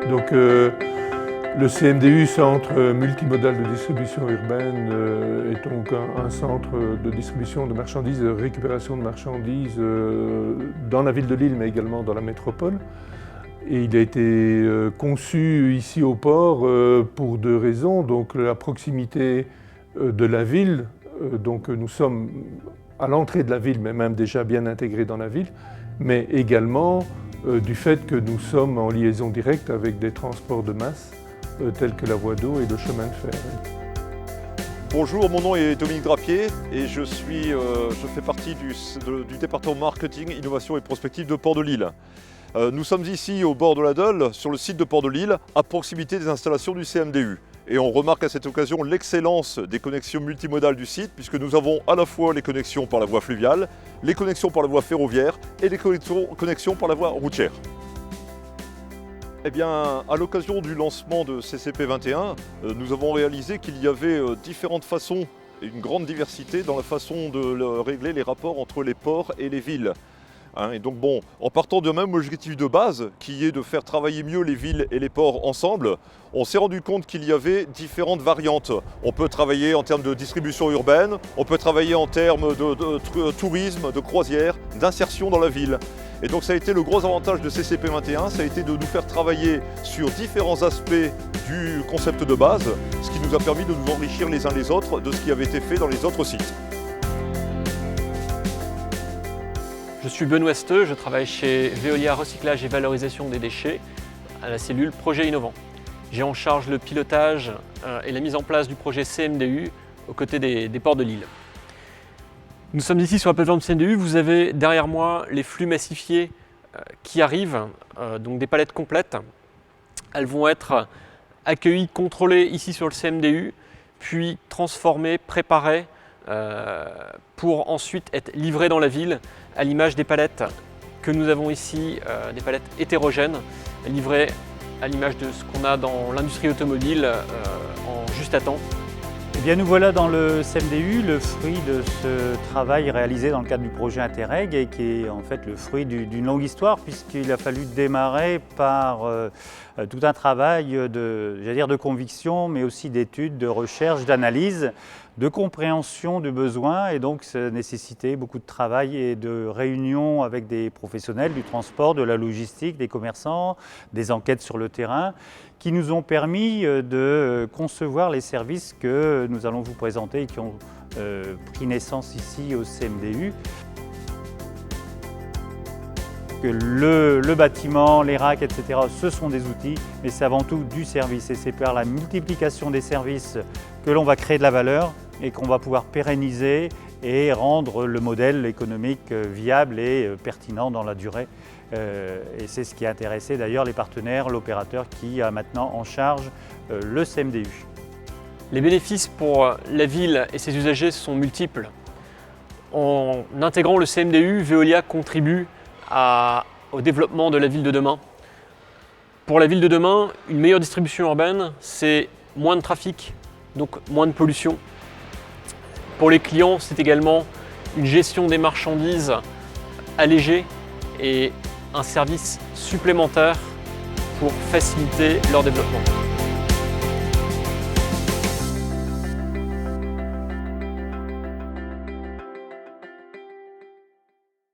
Donc, le CMDU, Centre multimodal de distribution urbaine, est donc un centre de distribution de marchandises, de récupération de marchandises dans la ville de Lille, mais également dans la métropole. Et il a été conçu ici au port pour deux raisons. Donc la proximité de la ville, donc nous sommes à l'entrée de la ville, mais même déjà bien intégrés dans la ville, mais également du fait que nous sommes en liaison directe avec des transports de masse tels que la voie d'eau et le chemin de fer. Bonjour, mon nom est Dominique Drapier et je fais partie du département marketing, innovation et prospective de Port de Lille. Nous sommes ici au bord de la Dole, sur le site de Port de Lille, à proximité des installations du CMDU. Et on remarque à cette occasion l'excellence des connexions multimodales du site, puisque nous avons à la fois les connexions par la voie fluviale, les connexions par la voie ferroviaire et les connexions par la voie routière. Eh bien, à l'occasion du lancement de CCP21, nous avons réalisé qu'il y avait différentes façons et une grande diversité dans la façon de régler les rapports entre les ports et les villes. Et donc bon, en partant d'un même objectif de base, qui est de faire travailler mieux les villes et les ports ensemble, on s'est rendu compte qu'il y avait différentes variantes. On peut travailler en termes de distribution urbaine, on peut travailler en termes de tourisme, de croisière, d'insertion dans la ville. Et donc ça a été le gros avantage de CCP21, ça a été de nous faire travailler sur différents aspects du concept de base, ce qui nous a permis de nous enrichir les uns les autres de ce qui avait été fait dans les autres sites. Je suis Benoît Steux, je travaille chez Veolia Recyclage et Valorisation des déchets à la cellule Projet Innovant. J'ai en charge le pilotage et la mise en place du projet CMDU aux côtés des ports de Lille. Nous sommes ici sur la plateforme CMDU, vous avez derrière moi les flux massifiés qui arrivent, donc des palettes complètes. Elles vont être accueillies, contrôlées ici sur le CMDU, puis transformées, préparées pour ensuite être livrées dans la ville à l'image des palettes que nous avons ici, des palettes hétérogènes, livrées à l'image de ce qu'on a dans l'industrie automobile en juste à temps. Eh bien, nous voilà dans le CMDU, le fruit de ce travail réalisé dans le cadre du projet Interreg et qui est en fait le fruit d'une longue histoire puisqu'il a fallu démarrer par tout un travail de conviction mais aussi d'études, de recherche, d'analyse, de compréhension du besoin et donc ça nécessitait beaucoup de travail et de réunions avec des professionnels du transport, de la logistique, des commerçants, des enquêtes sur le terrain qui nous ont permis de concevoir les services que nous allons vous présenter et qui ont pris naissance ici au CMDU. Que le bâtiment, les racks, etc., ce sont des outils, mais c'est avant tout du service. Et c'est par la multiplication des services que l'on va créer de la valeur et qu'on va pouvoir pérenniser et rendre le modèle économique viable et pertinent dans la durée. Et c'est ce qui a intéressé d'ailleurs les partenaires, l'opérateur qui a maintenant en charge le CMDU. Les bénéfices pour la ville et ses usagers sont multiples. En intégrant le CMDU, Veolia contribue au développement de la ville de demain. Pour la ville de demain, une meilleure distribution urbaine, c'est moins de trafic, donc moins de pollution. Pour les clients, c'est également une gestion des marchandises allégée et un service supplémentaire pour faciliter leur développement.